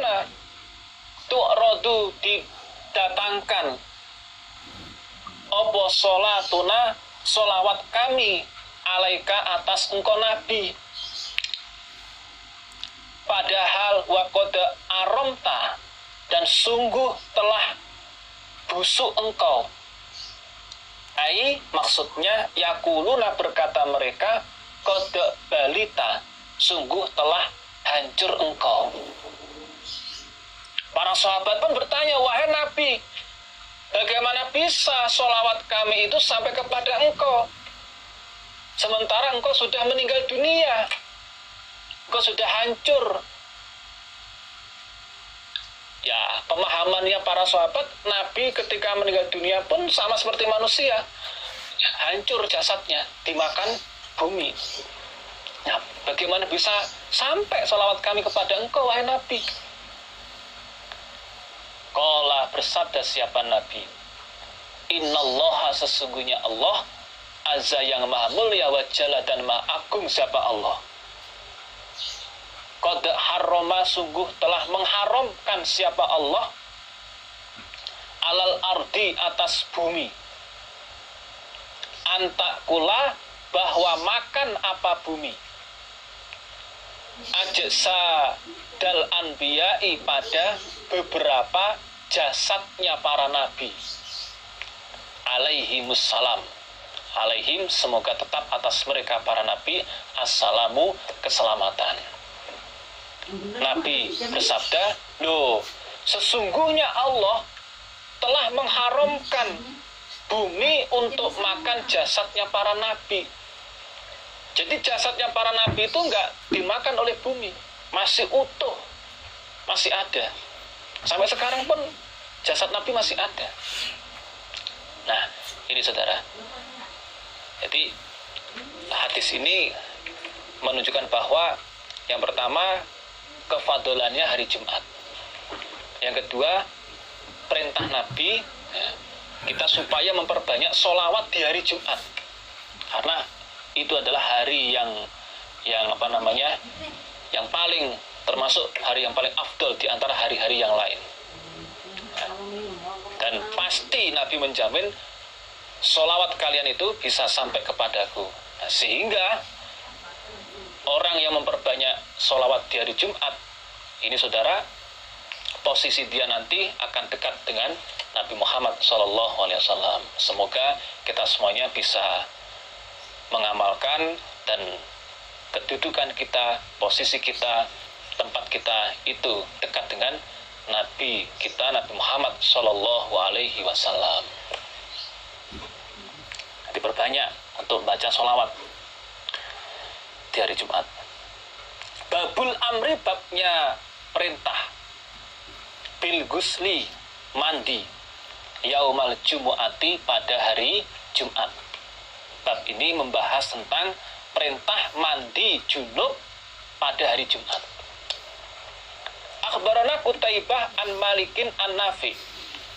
mana tu'radu didatangkan opo sholatuna sholawat kami alaika atas engkau Nabi, padahal waqad aromta dan sungguh telah busuk engkau. Ai maksudnya yakuluna berkata mereka qad balita sungguh telah hancur engkau. Para sahabat pun bertanya, wahai Nabi, bagaimana bisa sholawat kami itu sampai kepada engkau sementara engkau sudah meninggal dunia, engkau sudah hancur. Ya, pemahamannya para sahabat, Nabi ketika meninggal dunia pun sama seperti manusia, hancur jasadnya, dimakan bumi. Nah, bagaimana bisa sampai sholawat kami kepada engkau, wahai Nabi? Qala bersabda siapa Nabi, innallaha sesungguhnya Allah, azza yang maha mulia wa jalla dan maha agung siapa Allah, qad harrama sungguh telah mengharamkan siapa Allah alal ardi atas bumi, antakula bahwa makan apa bumi, ajsa dal anbiya'i pada beberapa jasadnya para nabi, alaihimussalam, alaihim semoga tetap atas mereka para nabi, assalamu keselamatan. Nabi bersabda, loh, sesungguhnya Allah telah mengharamkan bumi untuk makan jasadnya para nabi. Jadi jasadnya para nabi itu enggak dimakan oleh bumi, masih utuh, masih ada. Sampai sekarang pun jasad nabi masih ada. Nah, ini saudara. Jadi hadis ini menunjukkan bahwa yang pertama kefadolannya hari Jumat. Yang kedua, perintah Nabi kita supaya memperbanyak sholawat di hari Jumat, karena itu adalah hari yang paling termasuk hari yang paling afdol di antara hari-hari yang lain. Dan pasti Nabi menjamin sholawat kalian itu bisa sampai kepadaku. Nah, sehingga orang yang memperbanyak sholawat di hari Jumat ini saudara, posisi dia nanti akan dekat dengan Nabi Muhammad SAW. Semoga kita semuanya bisa mengamalkan dan kedudukan kita, posisi kita, tempat kita itu dekat dengan Nabi kita, Nabi Muhammad SAW. Diperbanyak untuk baca sholawat di hari Jumat. Babul amri, babnya perintah, bil gusli, mandi, yaumal jumu'ati, pada hari Jumat. Bab ini membahas tentang perintah mandi junub pada hari Jumat. Akhbarana Qutaibah an Malikin an Nafi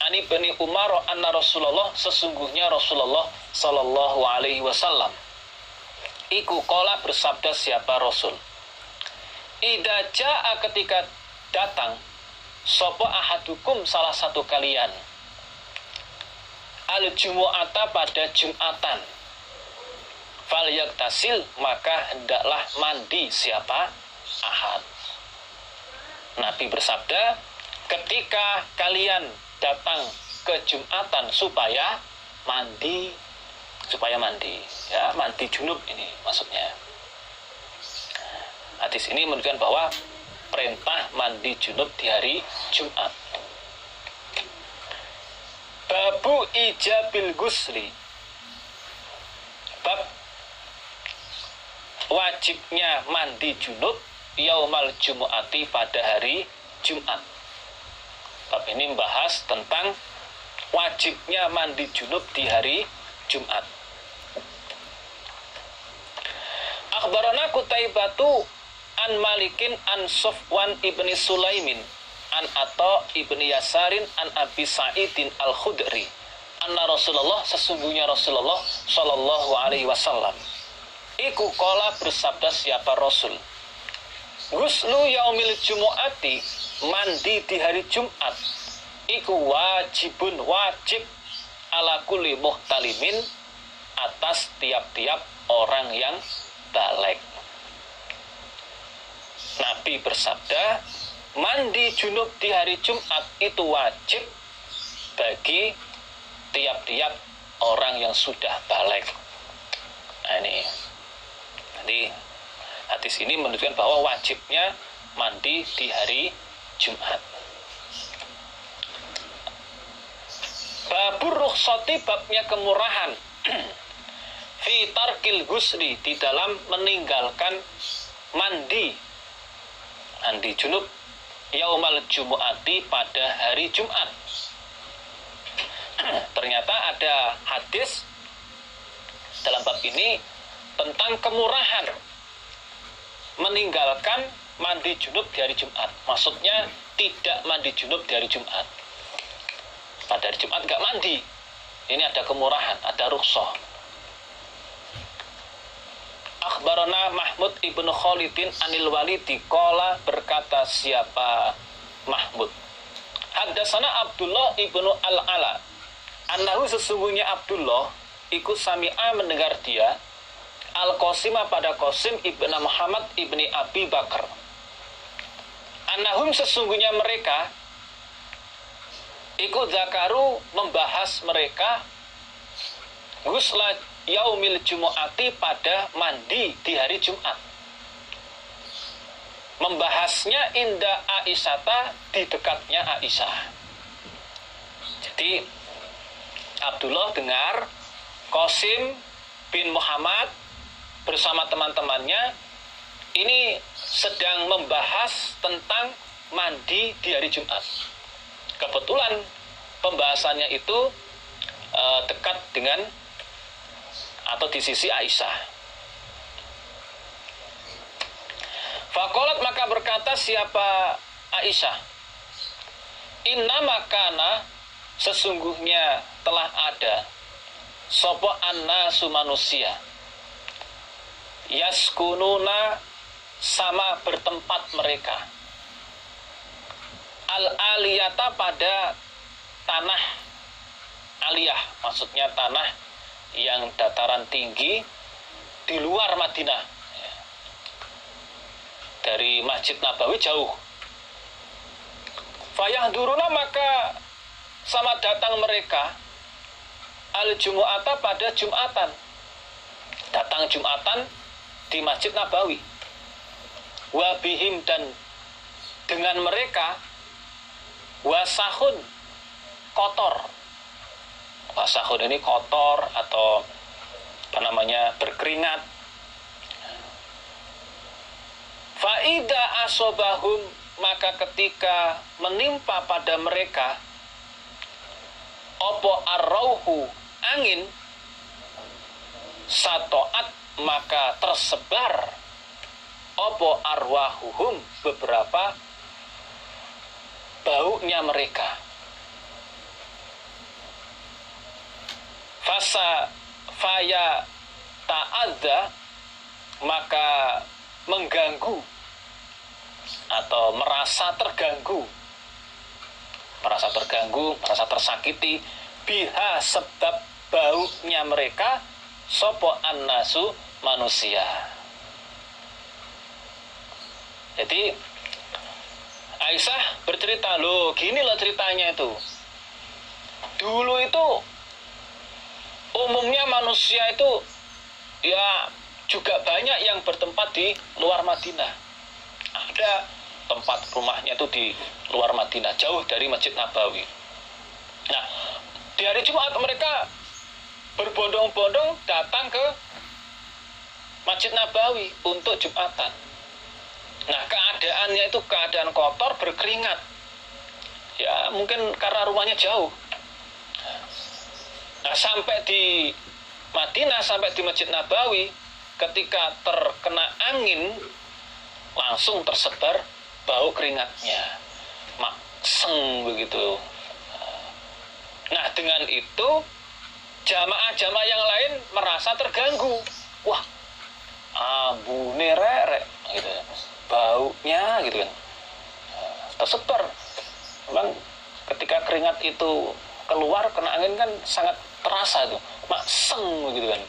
ani bani Umar anna Rasulullah, sesungguhnya Rasulullah sallallahu alaihi wasallam iku qala bersabda siapa Rasul, idza jaa ketika datang sapa ahadukum salah satu kalian al jumu'ata pada Jumatan, fal yaktasil maka hendaklah mandi siapa ahad. Nabi bersabda, ketika kalian datang ke Jumatan supaya mandi ya, mandi junub ini maksudnya. Hadis ini menunjukkan bahwa perintah mandi junub di hari Jumat. Babu ijabil gusli, bab wajibnya mandi junub yaumal jumu'ati pada hari Jumat. Bab ini membahas tentang wajibnya mandi junub di hari Jumat. Akhbarana Qutaibatu an Malikin an Sofwan ibni Sulaimin an Atta ibni Yasarin an Abi Sa'idin al-Khudri anna Rasulullah, sesungguhnya Rasulullah sallallahu alaihi wasallam iku qala bersabda siapa Rasul, Ghuslu yaumil jumu'ati, mandi di hari Jumat iku wajib ala kulli muhtalimin, atas tiap-tiap orang yang balik. Nabi bersabda, mandi junub di hari Jumat itu wajib bagi tiap-tiap orang yang sudah balik. Nah ini, jadi hadis ini menunjukkan bahwa wajibnya mandi di hari Jumat. Babur rukhsati, babnya kemurahan fi tarkil gusli, di dalam meninggalkan mandi junub yaumal jumu'ati, pada hari Jumat. Ternyata ada hadis dalam bab ini tentang kemurahan meninggalkan mandi junub di hari Jumat. Maksudnya tidak mandi junub di hari Jumat. Pada hari Jumat nggak mandi. Ini ada kemurahan, ada rukhsah. Akhbarana Mahmud ibnu Khalidin anil Walidi qala, berkata siapa Mahmud, haddatsana Abdullah ibnu Al-Ala annahu, sesungguhnya Abdullah ikut sami'a, mendengar dia Al-Qasimah pada Qasim ibnu Muhammad ibni Abi Bakar, annahum, sesungguhnya mereka ikut zakaru, membahas mereka gusla yaumil jumu'ati, pada mandi di hari Jumat. Membahasnya inda Aisyata, di dekatnya Aisyah. Jadi Abdullah dengar Qasim bin Muhammad bersama teman-temannya ini sedang membahas tentang mandi di hari Jumat. Kebetulan pembahasannya itu dekat dengan atau di sisi Aisyah. Faqalat, maka berkata siapa Aisyah, inna makana, sesungguhnya telah ada sopo annasu, manusia, yaskununa, sama bertempat mereka, al-aliyata, pada tanah aliyah, maksudnya tanah yang dataran tinggi di luar Madinah. Dari Masjid Nabawi jauh. Fayahduruna, maka sama datang mereka al-jumu'ata, pada Jumatan. Datang Jumatan di Masjid Nabawi. Wabihim, dan dengan mereka wasahun, kotor. Wasahun ini kotor atau apa namanya, berkeringat. Faida asobahum, maka ketika menimpa pada mereka opo arrauhu, angin, satoat, maka tersebar opo arwahuhum, beberapa baunya mereka. Faya ta'adza, maka mengganggu atau merasa terganggu, merasa tersakiti, biha, sebab baunya mereka, sopo annasu, manusia. Jadi Aisyah bercerita, loh gini loh ceritanya itu. Dulu itu umumnya manusia itu ya juga banyak yang bertempat di luar Madinah. Ada tempat rumahnya itu di luar Madinah, jauh dari Masjid Nabawi. Nah, di hari Jumat mereka berbondong-bondong datang ke Masjid Nabawi untuk Jumatan. Nah, keadaannya itu keadaan kotor, berkeringat. Ya, mungkin karena rumahnya jauh. Nah, sampai di Madinah, sampai di Masjid Nabawi, ketika terkena angin, langsung tersebar bau keringatnya. Makseng begitu. Nah, dengan itu, jamaah-jamaah yang lain merasa terganggu. Wah, abu nerek, gitu. Baunya, gitu kan. tersebar. Memang ketika keringat itu keluar kena angin kan sangat terasa tuh, makseng gitu kan,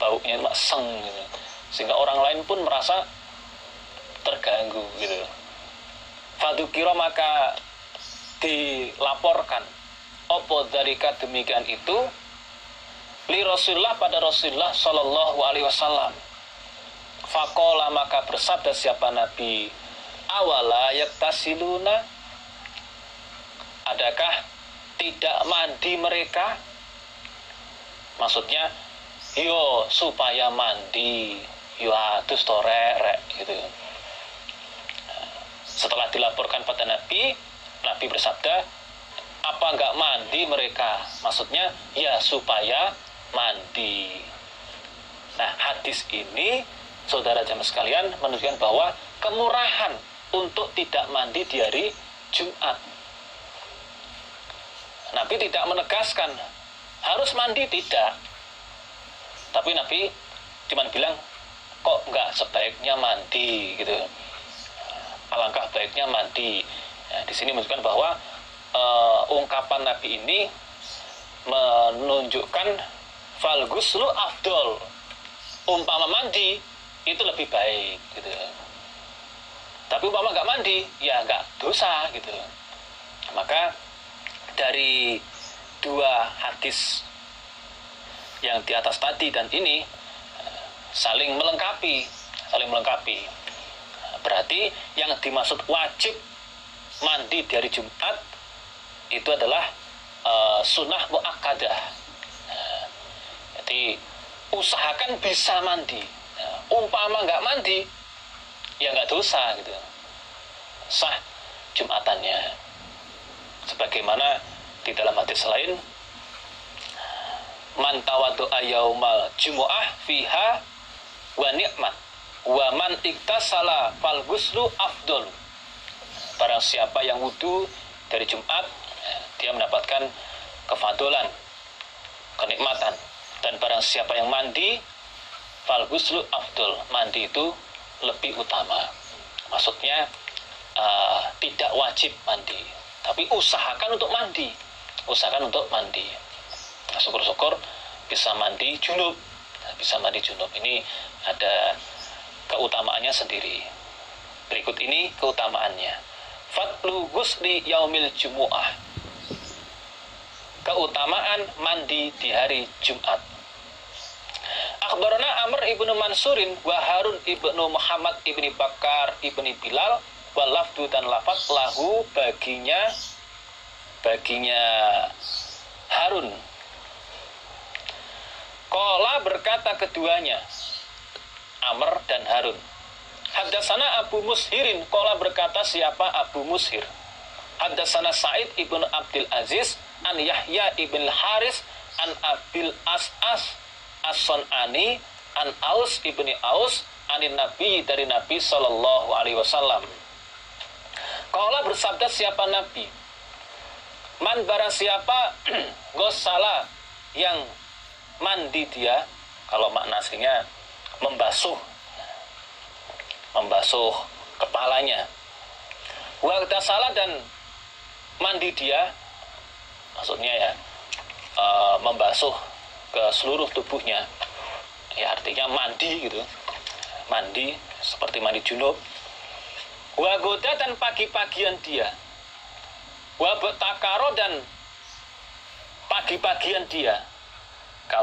baunya makseng gitu, sehingga orang lain pun merasa terganggu gitu. Fadukiro, maka dilaporkan opo dzalika, demikian itu, li Rasulullah, pada Rasulullah sallallahu alaihi wasallam. Faqala, maka bersabda siapa Nabi, awala yaktasiluna, adakah tidak mandi mereka? Maksudnya yo supaya mandi, yo atus torek gitu. Setelah dilaporkan pada Nabi, Nabi bersabda, apa enggak mandi mereka? Maksudnya ya supaya mandi. Nah, hadis ini saudara jamaah sekalian menunjukkan bahwa kemurahan untuk tidak mandi di hari Jumat. Nabi tidak menegaskan harus mandi, tidak. Tapi Nabi cuma bilang, kok enggak sebaiknya mandi gitu. Alangkah baiknya mandi. Nah, di sini menunjukkan bahwa ungkapan Nabi ini menunjukkan fal ghuslu afdol. Umpama mandi itu lebih baik gitu. Tapi umpama nggak mandi ya nggak dosa gitu. Maka dari dua hadis yang di atas tadi dan ini saling melengkapi. Berarti yang dimaksud wajib mandi di hari Jumat itu adalah sunnah muakkadah. Jadi usahakan bisa mandi. Umpama nggak mandi, ya nggak dosa gitu. Sah Jumatannya. Sebagaimana di dalam hadis lain, man tawaddu'a yaumal jumu'ah fiha wa ni'mat wa man iktasala fal ghuslu afdol. Barang siapa yang wudu dari Jumat, dia mendapatkan kefadolan, kenikmatan. Dan barang siapa yang mandi, fal ghuslu afdol, mandi itu lebih utama. Maksudnya tidak wajib mandi, tapi usahakan untuk mandi. Nah, syukur-syukur bisa mandi junub. Ini ada keutamaannya sendiri. Berikut ini keutamaannya. Fadlu ghusli yaumil jumu'ah. Keutamaan mandi di hari Jumat. Akhbarana Amr ibnu Mansurin wa Harun ibnu Muhammad ibni Bakar ibni Bilal wa lafdu, dan lafaz lahu baginya Harun. Qala, berkata keduanya, Amr dan Harun. Haddatsana Abu Mushirin, qala berkata siapa Abu Mushir. Haddatsana Sa'id ibnu Abdul Aziz an Yahya ibn Haris an Abil As'as As-Sun'ani an Aus ibni Aus anin Nabi, dari Nabi sallallahu alaihi wasallam. Qala, bersabda siapa Nabi, man barang siapa gosala, yang mandi dia, kalau makna aslinya membasuh kepalanya, wa tasala, dan mandi dia, maksudnya ya membasuh ke seluruh tubuhnya, ya artinya mandi gitu, mandi seperti mandi junub. Wa goda, dan pagi-pagian dia, wa betakaro, dan pagi-pagian dia,